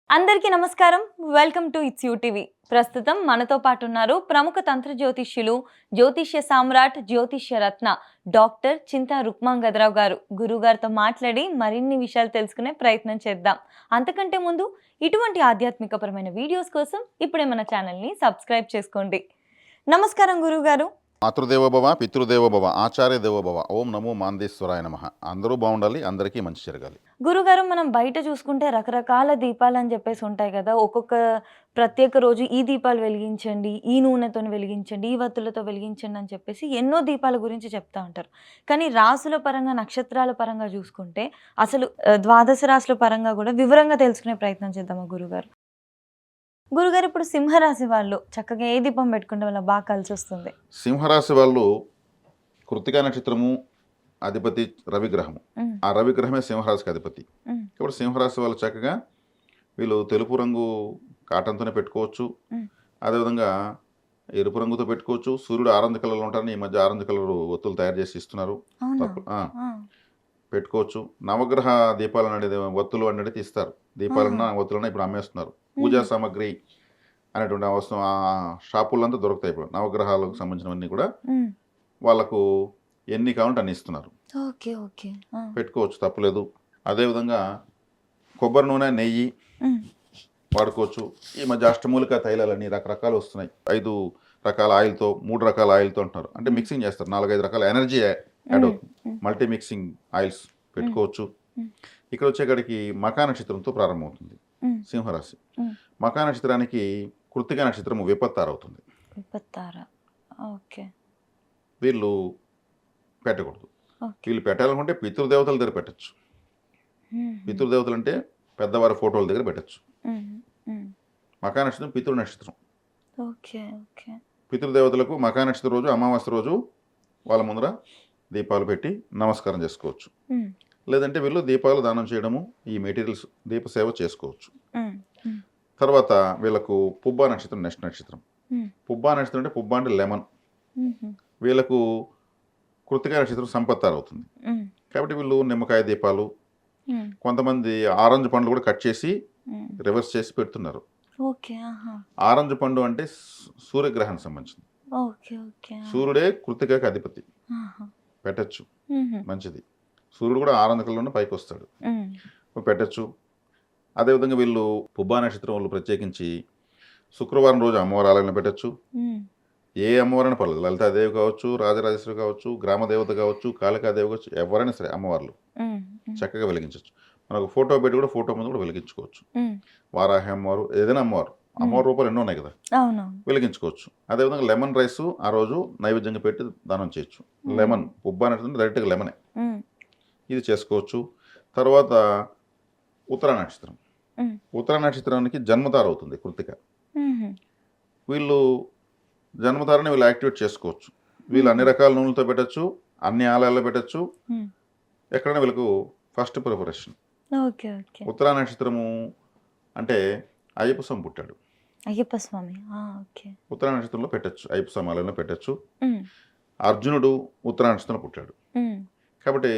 అందరికీ నమస్కారం. Welcome to it's you TV. ప్రస్తుతం మనతో పాటు ఉన్నారు ప్రముఖ తంత్ర జ్యోతిష్యులు, జ్యోతిష్య సామ్రాట్, జ్యోతిష్య రత్న డాక్టర్ చింతా రుక్మాంగదరావు గారు. గురువుగారితో మాట్లాడి మరిన్ని విషయాలు తెలుసుకునే ప్రయత్నం చేద్దాం. అంతకంటే ముందు ఇటువంటి ఆధ్యాత్మికపరమైన వీడియోస్ కోసం ఇప్పుడే మన ఛానల్‌ని సబ్స్క్రైబ్ చేసుకోండి. నమస్కారం గురువుగారు. మాతృదేవోభవ, పితృదేవోభవ, ఆచార్య దేవోభవ. ఓం నమో మాందేశ్వరాయ నమః. అందరూ బాగుండాలి, అందరికీ మంచి జరగాలి. గురుగారు, మనం బయట చూసుకుంటే రకరకాల దీపాలని చెప్పేసి ఉంటాయి కదా! ఒక్కొక్క ప్రత్యేక రోజు ఈ దీపాలు వెలిగించండి, ఈ నూనెతోని వెలిగించండి, ఈ వత్తులతో వెలిగించండి అని చెప్పేసి ఎన్నో దీపాల గురించి చెప్తా ఉంటారు. కానీ రాసుల పరంగా, నక్షత్రాల పరంగా చూసుకుంటే అసలు ద్వాదశ రాశుల పరంగా కూడా వివరంగా తెలుసుకునే ప్రయత్నం చేద్దామా గురుగారు? గురుగారు, ఇప్పుడు సింహరాశి వాళ్ళు చక్కగా ఏ దీపం పెట్టుకుంటే వాళ్ళకి బాగా కలిసొస్తుంది? సింహరాశి వాళ్ళు కృత్తికా నక్షత్రము అధిపతి రవిగ్రహము. హ్మ్. ఆ రవిగ్రహమే సింహరాశికి అధిపతి. హ్మ్. కాబట్టి సింహరాశి వాళ్ళు చక్కగా వీళ్ళు తెలుపు రంగు కాటన్తోనే పెట్టుకోవచ్చు. హ్మ్. అదేవిధంగా ఎరుపు రంగుతో పెట్టుకోవచ్చు. సూర్యుడు ఆరెంజ్ కలర్లో ఉంటారని ఈ మధ్య ఆరెంజ్ కలర్ ఒత్తులు తయారు చేసి ఇస్తున్నారు. అవునా? తప్పు ఆ! పెట్టుకోవచ్చు. నవగ్రహ దీపాలు అనేది ఒత్తులు అనేది తీస్తారు. ఆహా! దీపాలన్నా ఒత్తులన్నా ఇప్పుడు అమ్మేస్తున్నారు. పూజా హుహు. సామాగ్రి అనేటువంటి వస్తువు షాపుల్లో దొరుకుతాయి ఇప్పుడు నవగ్రహాలకు సంబంధించినవన్నీ కూడా హ్మ్. వాళ్ళకు ఎన్ని కావాలంటే అన్ని ఇస్తున్నారు. ఓకే. ఓకే. ఆ! పెట్టుకోవచ్చు, తప్పులేదు. అదేవిధంగా కొబ్బరి నూనె, నెయ్యి హ్మ్. వాడుకోవచ్చు. ఈ మధ్య అష్టమూలిక తైలాలని రకరకాలు వస్తున్నాయి. 5 రకాల ఆయిల్‌తో, 3 రకాల ఆయిల్‌తో అంటున్నారు. అంటే హ్మ్. మిక్సింగ్ చేస్తారు. 4, 5 రకాల ఎనర్జీ యాడ్ హ్మ్. అవుతుంది. హ్మ్. మల్టీ మిక్సింగ్ ఆయిల్స్ హ్మ్. పెట్టుకోవచ్చు. హ్మ్. ఇక్కడ వచ్చేకాడికి మఖా నక్షత్రంతో ప్రారంభమవుతుంది హ్మ్. సింహరాశి. హ్మ్. మఖా నక్షత్రానికి కృత్తికా నక్షత్రం విపత్తారవుతుంది. విపత్తార. ఓకే. వీళ్ళు పెట్టకూడదు. ఓకే. వీళ్ళు పెట్టాలనుకుంటే పితృదేవతల దగ్గర పెట్టొచ్చు. హుహు. పితృదేవతలంటే పెద్దవారి ఫోటోల దగ్గర పెట్టొచ్చు. హ్మ్. హ్మ్. మఖా నక్షత్రం పితృ నక్షత్రం. ఓకే. ఓకే. పితృదేవతలకు మఖా నక్షత్రం రోజు, అమావాస్య రోజు వాళ్ళ ముందర దీపాలు పెట్టి నమస్కారం చేసుకోవచ్చు. హ్మ్. లేదంటే వీళ్ళు దీపాలు దానం చేయడము, ఈ మెటీరియల్స్ దీప సేవ చేసుకోవచ్చు. హ్మ్. హ్మ్. తర్వాత వీళ్ళకు పుబ్బా నక్షత్రం నెక్స్ట్ నక్షత్రం. హ్మ్. పుబ్బా నక్షత్రం అంటే పుబ్బా అంటే లెమన్. హుహు. వీళ్ళకు కృత్తికా నక్షత్రం సంపత్తారవుతుంది. హ్మ్. కాబట్టి వీళ్ళు నిమ్మకాయ దీపాలు, హ్మ్. కొంతమంది ఆరెంజ్ పండ్లు కూడా కట్ చేసి హ్మ్. రివర్స్ చేసి పెడుతున్నారు. ఓకే. ఆహా! ఆరెంజ్ పండు అంటే సూర్యగ్రహానికి సంబంధించింది. ఓకే. ఓకే. ఆ! సూర్యుడే కృత్తికకి అధిపతి. ఆహా! పెట్టొచ్చు, హుహు. మంచిది. సూర్యుడు కూడా ఆరెంజ్ కలర్‌లోనే పైకొస్తాడు. హ్మ్. పెట్టొచ్చు. అదేవిధంగా వీళ్ళు పుబ్బా నక్షత్రం వాళ్ళు ప్రత్యేకించి శుక్రవారం రోజు అమ్మవారి ఆలయంలో పెట్టొచ్చు. హ్మ్. ఏ అమ్మవారైనా పర్లేదు. లలితాదేవి కావచ్చు, రాజరాజేశ్వరి కావచ్చు, గ్రామదేవత కావచ్చు, కాళికాదేవి కావచ్చు, ఎవరైనా సరే అమ్మవార్లు హ్మ్. హ్మ్. చక్కగా వెలిగించొచ్చు. మనకు ఫోటో పెట్టి కూడా ఫోటో ముందు కూడా వెలిగించుకోవచ్చు. హ్మ్. వారాహి అమ్మవారు, ఏదైనా అమ్మవారు. హ్మ్. అమ్మవారి రూపాలు ఎన్నో ఉన్నాయి కదా! అవునవును. వెలిగించుకోవచ్చు. అదేవిధంగా లెమన్ రైసు ఆ రోజు నైవేద్యంగా పెట్టి దానం చేయొచ్చు. హ్మ్. లెమన్ పుబ్బా నక్షత్రం డైరెక్ట్‌గా లెమనే. హ్మ్. ఇది చేసుకోవచ్చు. తర్వాత ఉత్తరా నక్షత్రం. హ్మ్. ఉత్తరా నక్షత్రానికి జన్మతారవుతుంది కృత్తిక. హుహు. వీళ్ళు జన్మతారని వీళ్ళు యాక్టివేట్ చేసుకోవచ్చు. వీళ్ళు అన్ని హుహు. రకాల నూనెలతో పెట్టొచ్చు. అన్ని ఆలయాల్లో పెట్టొచ్చు. హ్మ్. ఎక్కడైనా వీళ్ళకు ఫస్ట్ ప్రిఫరేషన్. ఓకే. ఓకే. ఉత్తరా నక్షత్రము అంటే అయ్యప్ప స్వామి పుట్టాడు. అయ్యప్ప స్వామి. ఆ! ఓకే. ఉత్తరా నక్షత్రంలో పెట్టొచ్చు. అయ్యప్ప స్వామి ఆలయంలో పెట్టొచ్చు. హ్మ్. అర్జునుడు ఉత్తరా నక్షత్రంలో పుట్టాడు. హ్మ్. కాబట్టి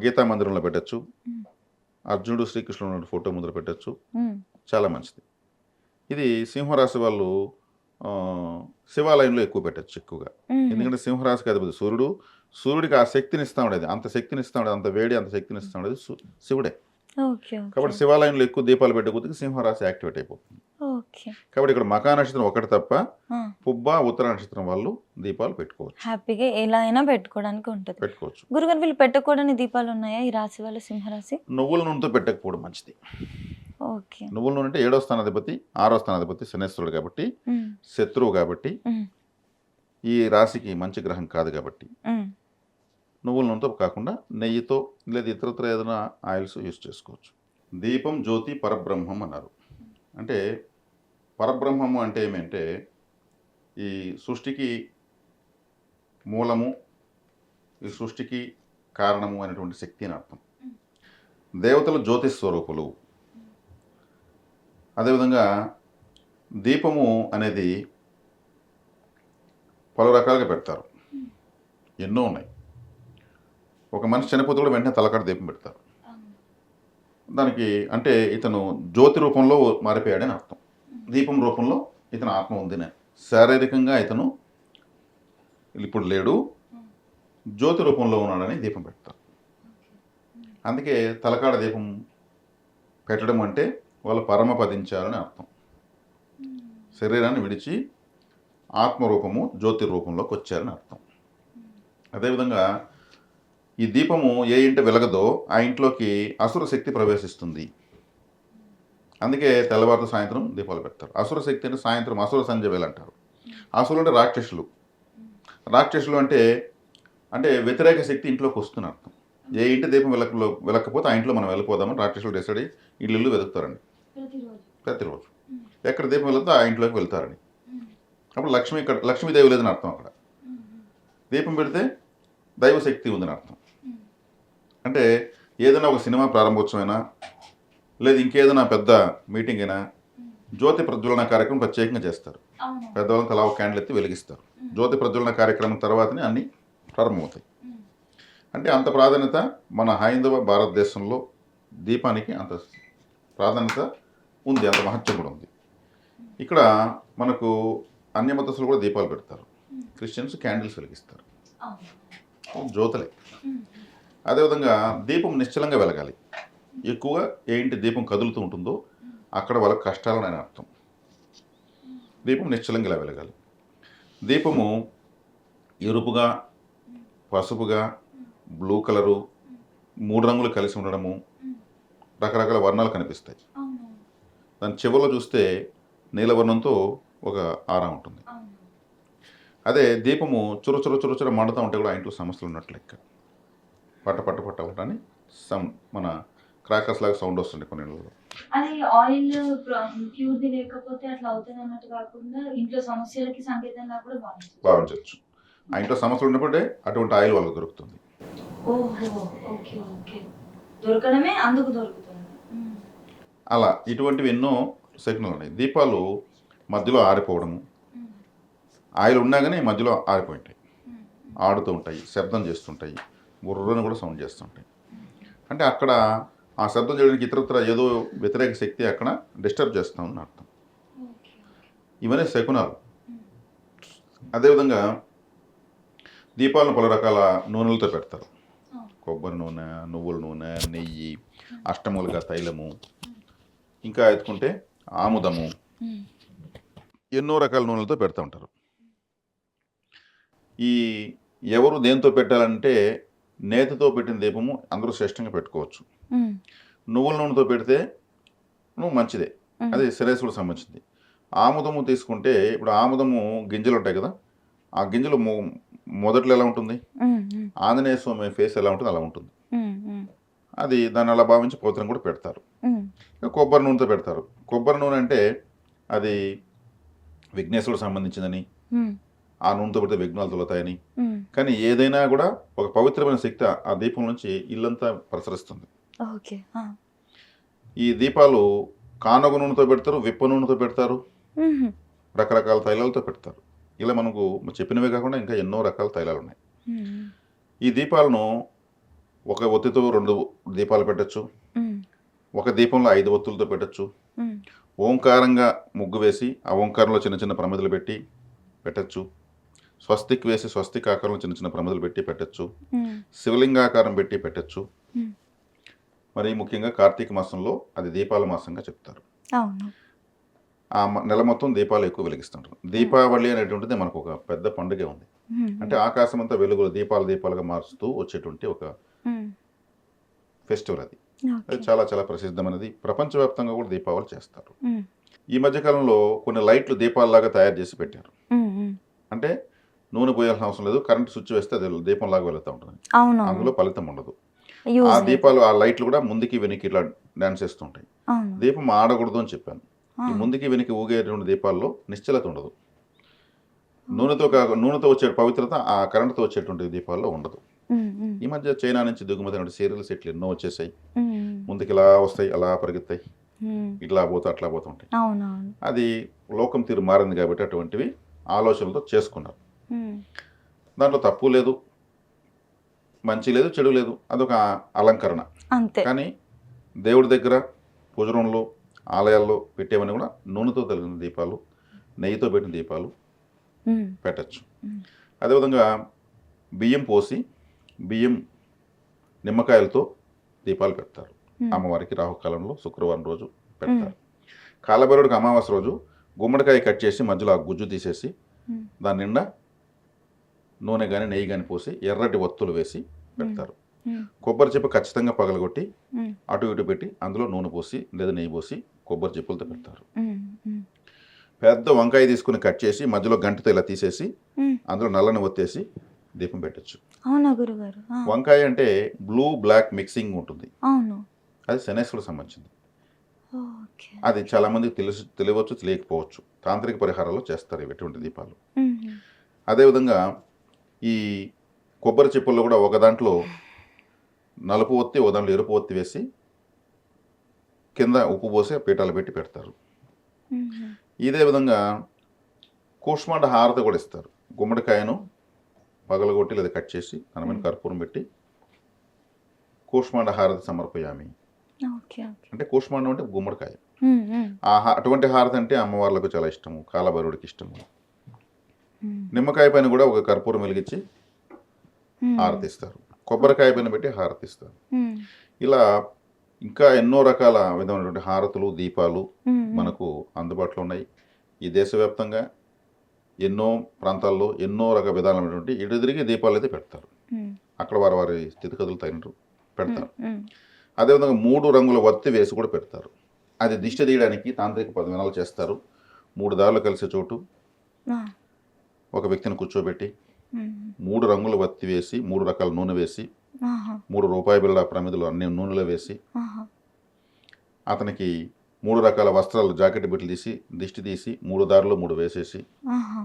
గీతా మందిరంలో పెట్టొచ్చు. హ్మ్. అర్జునుడు, శ్రీకృష్ణుడు ఉన్న ఫోటో ముందర పెట్టొచ్చు. హ్మ్. చాలా మంచిది. ఇది సింహరాశి వాళ్ళు ఆహ్, శివాలయంలో ఎక్కువ పెట్టొచ్చు ఎక్కువగా. హుహు. ఎందుకంటే సింహరాశికి అధిపతి సూర్యుడు. సూర్యుడికి ఆ శక్తిని ఇస్తా ఉండేది. అంత శక్తిని ఇస్తా ఉండేది. అంత వేడి, అంత శక్తిని ఇస్తా ఉండేది శివుడే. ఓకే. ఓకే. కాబట్టి శివాలయంలో ఎక్కువ దీపాలు పెట్టే కొద్దికి సింహరాశి యాక్టివేట్ అయిపోతుంది. ఓకే. కాబట్టి ఇక్కడ మఖా నక్షత్రం ఒకటి తప్ప ఆ! పుబ్బ, ఉత్తర నక్షత్రం వాళ్ళు దీపాలు పెట్టుకోవచ్చు. హ్యాపీగా ఎలా అయినా పెట్టుకోవడానికి ఉంటది. పెట్టుకోవచ్చు. గురుగారు, వీళ్ళు పెట్టకూడని దీపాలున్నాయా ఈ రాశి వాళ్ళు, సింహరాశి? నువ్వుల నూనెతో పెట్టకపోవడం మంచిది. ఓకే. నువ్వుల నూనె అంటే 7వ స్థానాధిపతి, 6వ స్థానాధిపతి శనేశ్వరుడు కాబట్టి, హ్మ్. శత్రువు కాబట్టి, హ్మ్. ఈ రాశికి మంచి గ్రహం కాదు కాబట్టి, హ్మ్. నువ్వుల నూనెతో కాకుండా నెయ్యితో లేదా ఇతరత్ర ఏదైనా ఆయిల్స్ యూస్ చేసుకోవచ్చు. దీపం జ్యోతి పరబ్రహ్మం అన్నారు. అంటే పరబ్రహ్మము అంటే ఏమంటే ఈ సృష్టికి మూలము, ఈ సృష్టికి కారణము అనేటువంటి శక్తి అని అర్థం. దేవతలు జ్యోతి స్వరూపులు. అదేవిధంగా దీపము అనేది పలు రకాలుగా పెడతారు. ఎన్నో ఉన్నాయి. ఒక మనిషి చనిపోతే కూడా వెంటనే తలకాడ దీపం పెడతారు. దానికి అంటే ఇతను జ్యోతి రూపంలో మారిపోయాడని అర్థం. దీపం రూపంలో ఇతను ఆత్మ ఉందని. శారీరకంగా ఇతను ఇప్పుడు లేడు, జ్యోతి రూపంలో ఉన్నాడని దీపం పెడతారు. అందుకే తలకాడ దీపం పెట్టడం అంటే వాళ్ళు పరమపదించారని అర్థం. శరీరాన్ని విడిచి ఆత్మరూపము జ్యోతి రూపంలోకి వచ్చారని అర్థం. అదేవిధంగా ఈ దీపము ఏ ఇంట వెలగదో ఆ ఇంట్లోకి అసుర శక్తి ప్రవేశిస్తుంది. అందుకే తెల్లవారుతో సాయంత్రం దీపాలు పెడతారు. అసుర శక్తి అంటే సాయంత్రం అసుర సంధ్య వేళ అంటారు. అసురులు అంటే రాక్షసులు. రాక్షసులు అంటే అంటే వ్యతిరేక శక్తి ఇంట్లోకి వస్తున్న అర్థం. ఏ ఇంటి దీపం వెలకపోతే ఆ ఇంట్లో మనం వెళ్ళిపోదామని రాక్షసులు డిసైడ్ అయ్యి ఇల్లు వెతుకుతారండి ప్రతిరోజు. ఎక్కడ దీపం వెళ్తే ఆ ఇంట్లోకి వెళ్తారని. అప్పుడు లక్ష్మీదేవి లేదని అర్థం. అక్కడ దీపం పెడితే దైవశక్తి ఉందని అర్థం. అంటే ఏదైనా ఒక సినిమా ప్రారంభోత్సవమైనా లేదా ఇంకేదైనా పెద్ద మీటింగ్ అయినా జ్యోతి ప్రజ్వలన కార్యక్రమం ప్రత్యేకంగా చేస్తారు. పెద్దవాళ్ళని తలా ఒక క్యాండిల్ ఎత్తి వెలిగిస్తారు. జ్యోతి ప్రజ్వలన కార్యక్రమం తర్వాతనే అన్నీ ప్రారంభమవుతాయి. అంటే అంత ప్రాధాన్యత మన హైందవ భారతదేశంలో దీపానికి అంత ప్రాధాన్యత ఉంది, అంత మహత్యం కూడా ఉంది. ఇక్కడ మనకు అన్య మతస్థులు కూడా దీపాలు పెడతారు. క్రిస్టియన్స్ క్యాండిల్స్ వెలిగిస్తారు, జ్యోతులే. అదేవిధంగా దీపం నిశ్చలంగా వెలగాలి. ఎక్కువగా ఏ ఇంటి దీపం కదులుతూ ఉంటుందో అక్కడ వాళ్ళకి కష్టాలని అని అర్థం. దీపం నిశ్చలంగా ఇలా వెలగాలి. దీపము ఎరుపుగా, పసుపుగా, బ్లూ కలరు, 3 రంగులు కలిసి ఉండడము, రకరకాల వర్ణాలు కనిపిస్తాయి. దాని చివరిలో చూస్తే నీలవర్ణంతో ఒక ఆరా ఉంటుంది. అదే దీపము చురచుర మండుతూ ఉంటే కూడా ఆ ఇంట్లో సమస్యలు ఉన్నట్లు లెక్క. పట్ట ఉంటాని మన క్రాకర్స్ లాగా సౌండ్ వస్తుంది కొన్ని ఇళ్ళలో. అది ఆయిల్ ప్యూర్ది లేకపోతే అట్లా అవుతుంది అన్నట్టు కాకుండా ఇంట్లో సమస్యలకి సంకేతంగా కూడా భావించవచ్చు. ఆ ఇంట్లో సమస్యలు ఉన్నప్పుడే అటువంటి ఆయిల్ వాళ్ళకి దొరుకుతుంది. దొరకడమే అందుకు దొరుకుతుంది. అలా ఇటువంటివి ఎన్నో శకునాలు ఉన్నాయి. దీపాలు మధ్యలో ఆరిపోవడము, ఆయిల్ ఉన్నా కానీ మధ్యలో ఆరిపోయింటాయి, ఆడుతూ ఉంటాయి, శబ్దం చేస్తుంటాయి, బుర్రను కూడా సౌండ్ చేస్తుంటాయి. అంటే అక్కడ ఆ శబ్దం చేయడానికి ఇతరత్ర ఏదో వ్యతిరేక శక్తి అక్కడ డిస్టర్బ్ చేస్తామని అర్థం. ఇవన్నీ శకునాలు. అదేవిధంగా దీపాలను పలు రకాల నూనెలతో పెడతారు. కొబ్బరి నూనె, నువ్వుల నూనె, నెయ్యి, అష్టమూలిక తైలము, ఇంకా ఎత్తుకుంటే ఆముదము, ఎన్నో రకాల నూనెలతో పెడతా ఉంటారు. ఈ ఎవరు దేంతో పెట్టాలంటే నేతితో పెట్టిన దీపము అందరూ శ్రేష్టంగా పెట్టుకోవచ్చు. నువ్వుల నూనెతో పెడితే నువ్వు మంచిదే, అది శిరస్సుకు సంబంధించింది. ఆముదము తీసుకుంటే ఇప్పుడు ఆముదము గింజలు ఉంటాయి కదా, ఆ గింజలు మొదట్లో ఎలా ఉంటుంది, ఆంజనేయ స్వామి ఫేస్ ఎలా ఉంటుంది అలా ఉంటుంది. అది దాన్ని అలా భావించి పోతనం కూడా పెడతారు. కొబ్బరి నూనెతో పెడతారు. కొబ్బరి నూనె అంటే అది విఘ్నేశ్వరుడు సంబంధించిందని, ఆ నూనెతో పెడితే విఘ్నాలు తొలతాయని. కానీ ఏదైనా కూడా ఒక పవిత్రమైన శక్తి ఆ దీపం నుంచి ఇల్లంతా ప్రసరిస్తుంది. ఈ దీపాలు కానగ నూనెతో పెడతారు, విప్ప నూనెతో పెడతారు, రకరకాల తైలాలతో పెడతారు. ఇలా మనకు చెప్పినవే కాకుండా ఇంకా ఎన్నో రకాల తైలాలు ఉన్నాయి. ఈ దీపాలను ఒక ఒత్తితో 2 దీపాలు పెట్టచ్చు, ఒక దీపంలో 5 ఒత్తులతో పెట్టచ్చు, ఓంకారంగా ముగ్గు వేసి ఆ ఓంకారంలో చిన్న చిన్న ప్రమిదలు పెట్టి పెట్టచ్చు, స్వస్తిక్ వేసి స్వస్తిక్ ఆకారంలో చిన్న చిన్న ప్రమిదలు పెట్టి పెట్టచ్చు, శివలింగాకారం పెట్టి పెట్టచ్చు. మరి ముఖ్యంగా కార్తీక మాసంలో అది దీపాల మాసంగా చెప్తారు. ఆ నెల మొత్తం దీపాలు ఎక్కువ వెలిగిస్తుంటారు. దీపావళి అనేటువంటిది మనకు ఒక పెద్ద పండుగ ఉంది. అంటే ఆకాశం అంతా వెలుగులు దీపాలుగా మారుస్తూ వచ్చేటువంటి ఒక ఫెస్టివల్ అది. అది చాలా చాలా ప్రసిద్ధమైనది. ప్రపంచవ్యాప్తంగా కూడా దీపావళి చేస్తారు. ఈ మధ్యకాలంలో కొన్ని లైట్లు దీపాలలాగా తయారు చేసి పెట్టారు. అంటే నూనె పోయాల్సిన అవసరం లేదు, కరెంట్ స్విచ్ వేస్తే అది దీపంలాగా వెళుతూ ఉంటుంది. అందులో ఫలితం ఉండదు. ఆ దీపాలు ఆ లైట్లు కూడా ముందుకి వెనక్కి ఇట్లా డాన్స్ చేస్తుంటాయి. దీపం ఆడకూడదు అని చెప్పాను. ఈ ముందుకి వెనక్కి ఊగేటువంటి దీపాల్లో నిశ్చలత ఉండదు. నూనెతో వచ్చే పవిత్రత ఆ కరెంటుతో వచ్చేటువంటి దీపాల్లో ఉండదు. ఈ మధ్య చైనా నుంచి దిగుమతి సీరియల్ సెట్లు ఎన్నో వచ్చేసాయి. ముందుకి ఇలా వస్తాయి, అలా పరిగెత్తాయి, ఇట్లా పోతా అట్లా పోతుంటాయి. అది లోకం తీరు మారింది కాబట్టి అటువంటివి ఆలోచనలతో చేసుకున్నారు. దాంట్లో తప్పు లేదు, మంచి లేదు, చెడు లేదు, అదొక అలంకరణ. కానీ దేవుడి దగ్గర పూజ రూమ్లో ఆలయాల్లో పెట్టేవన్నీ కూడా నూనెతో తగిలిన దీపాలు, నెయ్యితో పెట్టిన దీపాలు ఉమ్, పెట్టచ్చు. ఉమ్, అదేవిధంగా బియ్యం పోసి బియ్యం నిమ్మకాయలతో దీపాలు పెడతారు. ఉమ్, అమ్మవారికి రాహుకాలంలో శుక్రవారం రోజు పెడతారు. కాలభైరవుడికి అమావాస్య రోజు గుమ్మడికాయ కట్ చేసి మధ్యలో ఆ గుజ్జు తీసేసి ఉమ్, దాని నిండా నూనె కానీ నెయ్యి కానీ పోసి ఎర్రటి ఒత్తులు వేసి పెడతారు. ఉమ్, కొబ్బరి చెప్పు ఖచ్చితంగా పగలగొట్టి ఉమ్, అటు ఇటు పెట్టి అందులో నూనె పోసి లేదా నెయ్యి పోసి కొబ్బరి చెప్పులతో పెడతారు. ఉమ్, ఉమ్, పెద్ద వంకాయ తీసుకుని కట్ చేసి మధ్యలో గంటతో ఇలా తీసేసి ఉమ్. అందులో నల్లని ఒత్తేసి దీపం పెట్టచ్చు. అవునా గురుగారు? వంకాయ అంటే బ్లూ బ్లాక్ మిక్సింగ్ ఉంటుంది. అవును. అది శనేశ్వరుడు సంబంధించింది. ఓకే. అది చాలామందికి తెలియవచ్చు, తెలియకపోవచ్చు. తాంత్రిక పరిహారాల్లో చేస్తారు ఇటువంటి దీపాలు. ఉమ్, అదేవిధంగా ఈ కొబ్బరి చెప్పుల్లో కూడా ఒక దాంట్లో నలుపు ఒత్తి ఒక దాంట్లో ఎరుపు ఒత్తి వేసి కింద ఉప్పు పోసి పీఠాలు పెట్టి పెడతారు. ఉమ్, ఇదే విధంగా కూష్మాండ హారతి కూడా ఇస్తారు. గుమ్మడికాయను పగలగొట్టి లేదా కట్ చేసి దాని మీద కర్పూరం పెట్టి కూష్మాండ హారతి సమర్పయామి ఓకే, ఓకే. అంటే కూష్మాండం అంటే గుమ్మడికాయ. ఉమ్, ఉమ్, అటువంటి హారతి అంటే అమ్మవార్లకు చాలా ఇష్టము, కాలభైరవుడికి ఇష్టము. ఉమ్, నిమ్మకాయ పైన కూడా ఒక కర్పూరం వెలిగించి ఉమ్, హారతిస్తారు. కొబ్బరికాయ పైన పెట్టి హారతిస్తారు. ఉమ్, ఇలా ఇంకా ఎన్నో రకాల విధమైనటువంటి హారతులు, దీపాలు ఉమ్, మనకు అందుబాటులో ఉన్నాయి. ఈ దేశవ్యాప్తంగా ఎన్నో ప్రాంతాల్లో ఎన్నో రకాల విధానమైనటువంటి ఇటు తిరిగి దీపాలు అయితే పెడతారు. ఉమ్, అక్కడ వారి వారి స్థితిగతులు తగినట్టు పెడతారు. ఉమ్, అదేవిధంగా 3 రంగుల వత్తి వేసి కూడా పెడతారు. అది దిష్టి తీయడానికి తాంత్రిక విధానాలు చేస్తారు. 3 దారులు కలిసే చోటు ఆ, ఒక వ్యక్తిని కూర్చోబెట్టి ఉమ్, 3 రంగుల వత్తి వేసి 3 రకాల నూనె వేసి ఆహా, 3 రూపాయి బిళ్ళ ప్రమిదలు అన్ని నూనెలో వేసి ఆహా, అతనికి 3 రకాల వస్త్రాలు జాకెట్ బిట్లు తీసి దిష్టి తీసి 3 దారులు 3 వేసేసి ఆహా.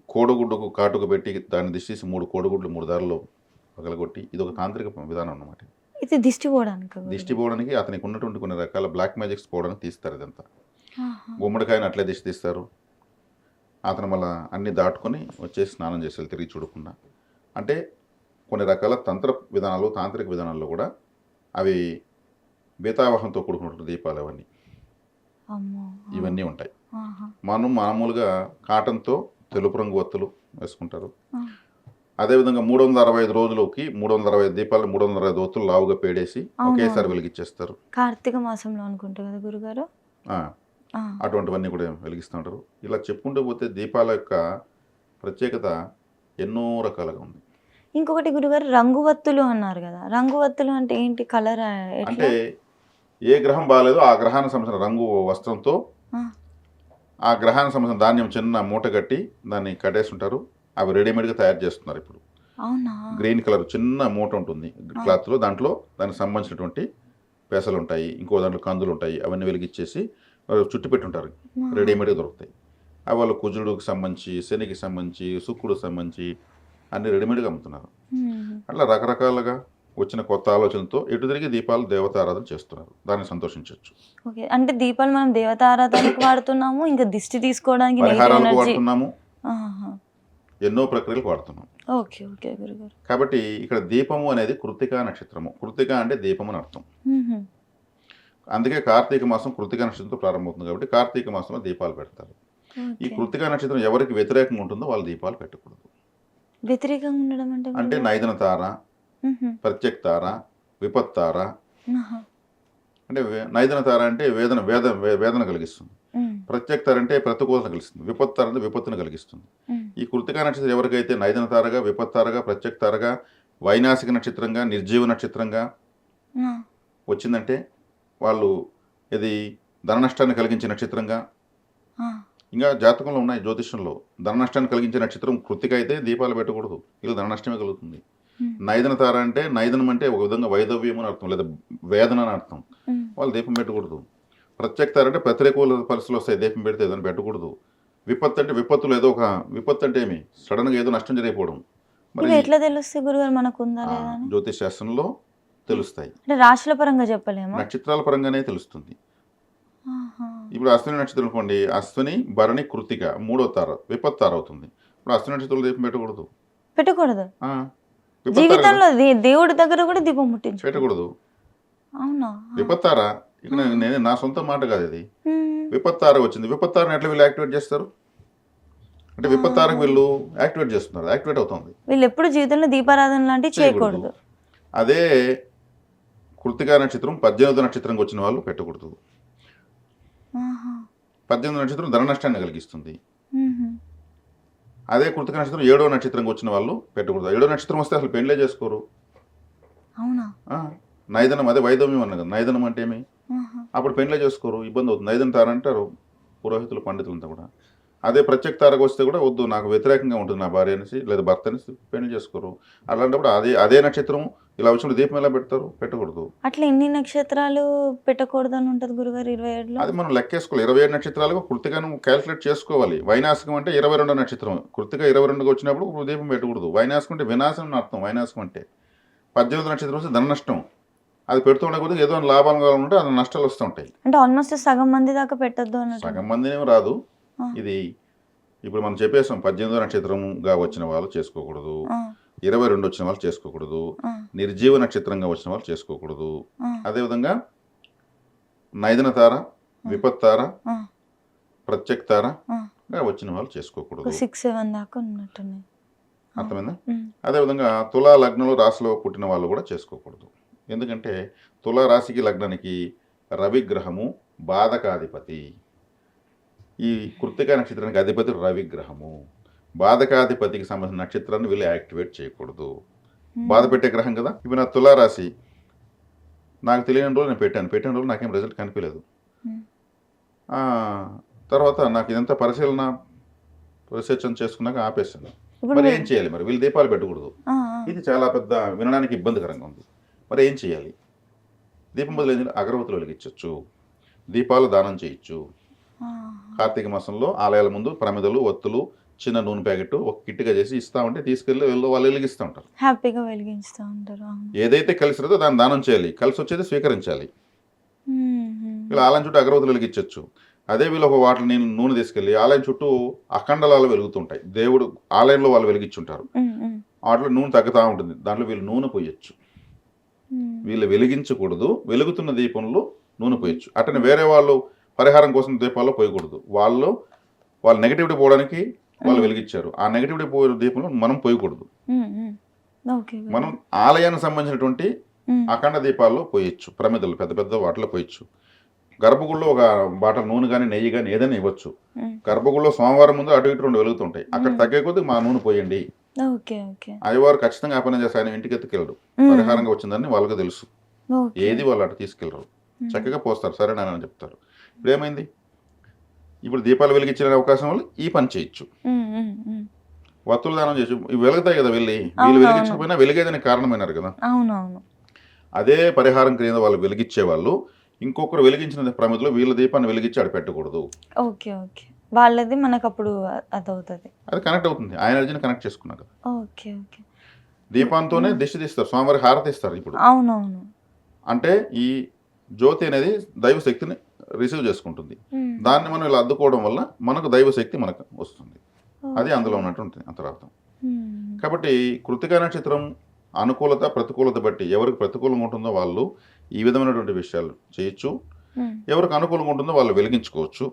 కోడిగుడ్డుకు కాటుకు పెట్టి దాన్ని దిష్టి తీసి 3 కోడిగుడ్లు 3 దారుల్లో పగలగొట్టి ఇది ఒక తాంత్రిక విధానం అన్నమాట. ఇది దిష్టి పోవడానికి దిష్టి పోవడానికి అతనికి ఉన్నటువంటి కొన్ని రకాల బ్లాక్ మ్యాజిక్స్ పోవడానికి తీస్తారు. ఇదంతా ఆహా, గుమ్మడికాయని అట్లే దిష్టి తీస్తారు. అతను మళ్ళీ అన్ని దాటుకొని వచ్చేసి స్నానం చేసేది తిరిగి చూడకుండా. అంటే కొన్ని రకాల తంత్ర విధానాలు, తాంత్రిక విధానాల్లో కూడా అవి బీతావాహంతో కూడుకున్నటువంటి దీపాలు అవన్నీ అమ్మో, ఇవన్నీ ఉంటాయి. ఆహా, మనం మామూలుగా కాటన్తో తెలుపు రంగు ఒత్తులు వేసుకుంటారు. ఆ, అదేవిధంగా 365 రోజులకి 365 దీపాలు 365 ఒత్తులు లావుగా పేడేసి ఒకేసారి వెలిగించేస్తారు. కార్తీక మాసంలో అనుకుంటా కదా గురుగారు? ఆ, ఆ, అటువంటివన్నీ కూడా వెలిగిస్తూ ఉంటారు. ఇలా చెప్పుకుంటూ పోతే దీపాల యొక్క ప్రత్యేకత ఎన్నో రకాలుగా ఉంది. ఇంకొకటి గురుగారు, రంగువత్తులు అన్నారు కదా, రంగువత్తులు అంటే ఏంటి? కలర్ ఎట్లా? అంటే ఏ గ్రహం బాగాలేదో ఆ గ్రహానికి సంబంధించిన రంగు వస్త్రంతో ఆ, ఆ గ్రహానికి సంబంధించిన ధాన్యం చిన్న మూట కట్టి దాన్ని కట్టేస్తుంటారు. అవి రెడీమేడ్గా తయారు చేస్తున్నారు ఇప్పుడు. అవునా? గ్రీన్ కలర్ చిన్న మూట ఉంటుంది క్లాత్లో, దాంట్లో దానికి సంబంధించినటువంటి పెసలు ఉంటాయి, ఇంకో దాంట్లో కందులు ఉంటాయి. అవన్నీ వెలిగించేసి చుట్టి పెట్టుంటారు, రెడీమేడ్గా దొరుకుతాయి. అవి వాళ్ళు కుజుడికి సంబంధించి, శనికి సంబంధించి, శుక్రుడికి సంబంధించి అన్ని రెడీమేడ్గా అమ్ముతున్నారు. ఉమ్, అట్లా రకరకాలుగా వచ్చిన కొత్త ఆలోచనతో ఎటు తిరిగి దీపాలు దేవతారాధన చేస్తున్నారు. దాన్ని సంతోషించవచ్చు. ఓకే. అంటే దీపాలు మనం దేవతారాధనకి వాడుతున్నాము, ఇంకా దిష్టి తీసుకోవడానికి నెగిటివ్ పరిహారాలకు ఎనర్జీ. వాడుతున్నాము, ఆహా, ఎన్నో ప్రక్రియలకు వాడుతున్నాం. ఓకే, ఓకే గురుగారు. కాబట్టి ఇక్కడ దీపము అనేది కృత్తికా నక్షత్రము. కృత్తిక అంటే దీపము అని అర్థం. ఉహు, అందుకే కార్తీక మాసం కృత్తికా నక్షత్రంతో ప్రారంభమవుతుంది. కాబట్టి కార్తీక మాసంలో దీపాలు పెడతారు. ఈ ఓకే. కృత్తికా నక్షత్రం ఎవరికి వ్యతిరేకంగా ఉంటుందో వాళ్ళు దీపాలు పెట్టకూడదు. వ్యతిరేకంగా ఉండడం అంటే అంటే గురుగారు? నైదన తార, ఉహు, ప్రత్యక్ తార, విపత్ తార. ఆహా, అంటే నైదన తార అంటే వేదన కలిగిస్తుంది. ఉమ్, ప్రత్యక్ తార అంటే ప్రతికూలత కలిగిస్తుంది. విపత్ తార అంటే విపత్తును కలిగిస్తుంది. ఉమ్, ఈ కృత్తికా నక్షత్రం ఎవరికైతే నైదన తారగా, విపత్ తారగా, ప్రత్యక్ తారగా, వైనాసిక నక్షత్రంగా, నిర్జీవ నక్షత్రంగా ఆ, వచ్చిందంటే వాళ్ళు ఇది ధన నష్టాన్ని కలిగించే నక్షత్రంగా, ఆ, ఇంకా జాతకంలో ఉన్నాయి జ్యోతిష్యంలో. ధన నష్టాన్ని కలిగించే నక్షత్రం కృత్తిక అయితే దీపాలు పెట్టకూడదు, ఇలా ధన నష్టమే కలుగుతుంది. ఉమ్, నైదన తార అంటే నైదనం అంటే ఒక విధంగా వైదవ్యం అని అర్థం, లేదా వేదన అని అర్థం. ఉమ్, వాళ్ళు దీపం పెట్టకూడదు. ప్రత్యక్ తార అంటే ప్రతికూల పరిస్థితులు వస్తాయి, దీపం పెడితే ఏదైనా పెట్టకూడదు. విపత్తు అంటే విపత్తులు ఏదో ఒక విపత్తు అంటే ఏమి సడన్గా ఏదో నష్టం జరిగిపోవడం. మరి ఇవి ఎట్లా తెలుస్తాయి గురుగారు మనకు ఉందా ఆ, లేదా అని? జ్యోతిష్ శాస్త్రంలో తెలుస్తాయి. అంటే రాశుల పరంగా చెప్పలేమా? నక్షత్రాల పరంగానే తెలుస్తుంది. ఆహా, ఇప్పుడు అశ్విని నక్షత్రం అనుకోండి, అశ్విని భరణి కృత్తిక 3వ తార విపత్ తార అవుతుంది. ఇప్పుడు అశ్విని నక్షత్రంలో దీపం పెట్టకూడదు. పెట్టకూడదు. విపత్ తార జీవితంలో దేవుడి దగ్గర కూడా దీపం ముట్టించు. పెట్టకూడదు. అవునా? విపత్తార ఇక్కడ నేను నా సొంత మాట కాదు ఇది. విపత్తార వచ్చింది. విపత్తారని ఎట్లా వీళ్ళు యాక్టివేట్ చేస్తారు? అంటే విపత్తారకు వీళ్ళు యాక్టివేట్ చేస్తున్నారు. యాక్టివేట్ అవుతుంది. వీళ్ళు ఎప్పుడు జీవితంలో దీపారాధన లాంటివి చేయకూడదు. అదే కృత్తికా నక్షత్రం 18వ నక్షత్రంకి వచ్చిన వాళ్ళు పెట్టకూడదు. 18వ నక్షత్రం ధన నష్టాన్ని కలిగిస్తుంది. అదే కృత్తిక నక్షత్రం 7వ నక్షత్రంకి వచ్చిన వాళ్ళు పెట్టకూడదు. 7వ నక్షత్రం వస్తే అసలు పెళ్ళే చేసుకోరు. అవునా? నైదనం, అదే వైదమ్యం అన్న కదా. నైదనం అంటే ఏమి? అప్పుడు పెళ్ళే చేసుకోరు, ఇబ్బంది అవుతుంది. నైదన తార అంటారు పురోహితులు పండితులంతా కూడా. అదే ప్రత్యేక తారకు వస్తే కూడా వద్దు, నాకు వ్యతిరేకంగా ఉంటుంది నా భార్య అనేసి లేదా భర్త అనేసి పెళ్లి చేసుకోరు. అలాంటప్పుడు అదే నక్షత్రం ఇలా వచ్చినప్పుడు దీపం ఎలా పెడతారు? పెట్టకూడదు. అట్లా ఎన్ని నక్షత్రాలు పెట్టకూడదు అని ఉంటుంది గురుగారు 27లో? అది మనం లెక్కేసుకోవాలి. 27 నక్షత్రాలకు కృత్తికను క్యాల్కులేట్ చేసుకోవాలి. వైనాశకం అంటే 22వ నక్షత్రం. కృత్తిక 22కి వచ్చినప్పుడు దీపం పెట్టకూడదు. వైనాశకం అంటే వినాశం అని అర్థం. వైనాశకం అంటే 18వ నక్షత్రం వస్తే ధన నష్టం. అది పెడుతుండే కొద్దిగా ఏదో లాభాలు ఉంటే అది నష్టాలు వస్తూ ఉంటాయి. అంటే ఆల్మోస్ట్ సగం మంది దాకా పెట్టద్దు అన్నట్టు. సగం మందినేమి రాదు. ఇది ఇప్పుడు మనం చెప్పేసాం 18వ నక్షత్రంగా వచ్చిన వాళ్ళు చేసుకోకూడదు, 22 వచ్చిన వాళ్ళు చేసుకోకూడదు, నిర్జీవ నక్షత్రంగా వచ్చిన వాళ్ళు చేసుకోకూడదు. అదేవిధంగా నైదన తార, విపత్తార, ప్రత్యేక తారగా వచ్చిన వాళ్ళు చేసుకోకూడదు. 6-7 దాకా ఉన్నట్టున్నాయి. అర్థమైందా? అదేవిధంగా తులా లగ్నంలో రాశిలో పుట్టిన వాళ్ళు కూడా చేసుకోకూడదు. ఎందుకంటే తులా రాశికి లగ్నానికి రవిగ్రహము బాధకాధిపతి. ఈ కృత్తికా నక్షత్రానికి అధిపతి రవిగ్రహము. బాధకాధిపతికి సంబంధించిన నక్షత్రాన్ని వీళ్ళు యాక్టివేట్ చేయకూడదు. బాధ పెట్టే గ్రహం కదా. ఇప్పుడు నా తులారాశి నాకు తెలియని రోజులు నేను పెట్టిన రోజులు నాకేం రిజల్ట్ కనిపించలేదు. తర్వాత నాకు ఇదంతా పరిశీలన రీసెర్చ్ చేసుకున్నాక ఆపేసాను. మరి ఏం చేయాలి? మరి వీళ్ళు దీపాలు పెట్టకూడదు. ఇది చాలా పెద్ద వినడానికి ఇబ్బందికరంగా ఉంది. మరి ఏం చేయాలి? దీపం బదులు ఏంటంటే అగరవత్తులు వెలిగించవచ్చు, దీపాలు దానం చేయొచ్చు. కార్తీక మాసంలో ఆలయాల ముందు ప్రమిదలు, ఒత్తులు, చిన్న నూనె ప్యాకెట్ ఒక కిట్గా చేసి ఇస్తా ఉంటే తీసుకెళ్ళి వాళ్ళు వెలిగిస్తూ ఉంటారు. హ్యాపీగా వెలిగిస్తూ ఉంటారు. ఏదైతే కలిసి రాదో దాన్ని దానం చేయాలి, కలిసి వచ్చేది స్వీకరించాలి. వీళ్ళు ఆలయం చుట్టూ అగరవత్తులు వెలిగించవచ్చు. అదే వీళ్ళు ఒక వాటిని నేను నూనె తీసుకెళ్ళి ఆలయం చుట్టూ అఖండలాలు వెలుగుతుంటాయి. దేవుడు ఆలయంలో వాళ్ళు వెలిగించుంటారు. వాటిలో నూనె తగ్గుతూ ఉంటుంది. దాంట్లో వీళ్ళు నూనె పోయొచ్చు. వీళ్ళు వెలిగించకూడదు. వెలుగుతున్న దీపంలో నూనె పోయొచ్చు. అట్లనే వేరే వాళ్ళు పరిహారం కోసం దీపాల్లో పోయకూడదు. వాళ్ళు నెగిటివిటీ పోవడానికి వాళ్ళు వెలిగించారు. ఆ నెగిటివిటీ పోయే దీపంలో మనం పోయకూడదు. మనం ఆలయానికి సంబంధించినటువంటి అఖండ దీపాల్లో పోయొచ్చు. ప్రమిదలు పెద్ద పెద్ద వాటిలో పోయొచ్చు. గర్భగుడిలో ఒక బాటల నూనె కానీ నెయ్యి కానీ ఏదైనా ఇవ్వచ్చు. గర్భగుడిలో సోమవారం ముందు అటు ఇటు 2 వెలుగుతుంటాయి. అక్కడ తగ్గే కొద్ది మా నూనె పోయండి. అయ్యవారు ఖచ్చితంగా ఆ పని చేస్తే ఆయన ఇంటికి ఎత్తుకెళ్ళడు. పరిహారంగా వచ్చిందని వాళ్ళకి తెలుసు. ఏది వాళ్ళు అటు తీసుకెళ్ళరు. చక్కగా పోస్తారు, సరేనా చెప్తారు. ఇప్పుడు ఏమైంది? ఇప్పుడు దీపాలు వెలిగించిన అవకాశం వల్ల ఈ పని చేయొచ్చు. వత్తులు దానం చేయొచ్చు. ఇవి వెలుగుతాయి కదా. వీళ్ళు వెలిగించకపోయినా వెలిగేదానికి కారణమైనారు కదా. అదే పరిహారం క్రింద వాళ్ళు వెలిగించే వాళ్ళు ఇంకొకరు వెలిగించిన ప్రమిదలో వీళ్ళ దీపాన్ని వెలిగించి ఆడ పెట్టకూడదు. వాళ్ళది మనకు అప్పుడు అదవుతుంది, అది కనెక్ట్ అవుతుంది. ఆ ఎనర్జీని కనెక్ట్ చేసుకున్నారు కదా. దీపంతోనే దిష్టి తీస్తారు, స్వామివారి హారతి ఇస్తారు. ఇప్పుడు అవునవును, అంటే ఈ జ్యోతి అనేది దైవశక్తిని రిసీవ్ చేసుకుంటుంది. దాన్ని మనం ఇలా అద్దుకోవడం వల్ల మనకు దైవశక్తి మనకు వస్తుంది. అది అందులో ఉన్నటువంటి అంతరార్థం. కాబట్టి కృత్తికా నక్షత్రం అనుకూలత ప్రతికూలత బట్టి ఎవరికి ప్రతికూలంగా ఉంటుందో వాళ్ళు ఈ విధమైనటువంటి విషయాలు చేయొచ్చు. ఎవరికి అనుకూలంగా ఉంటుందో వాళ్ళు వెలిగించుకోవచ్చు.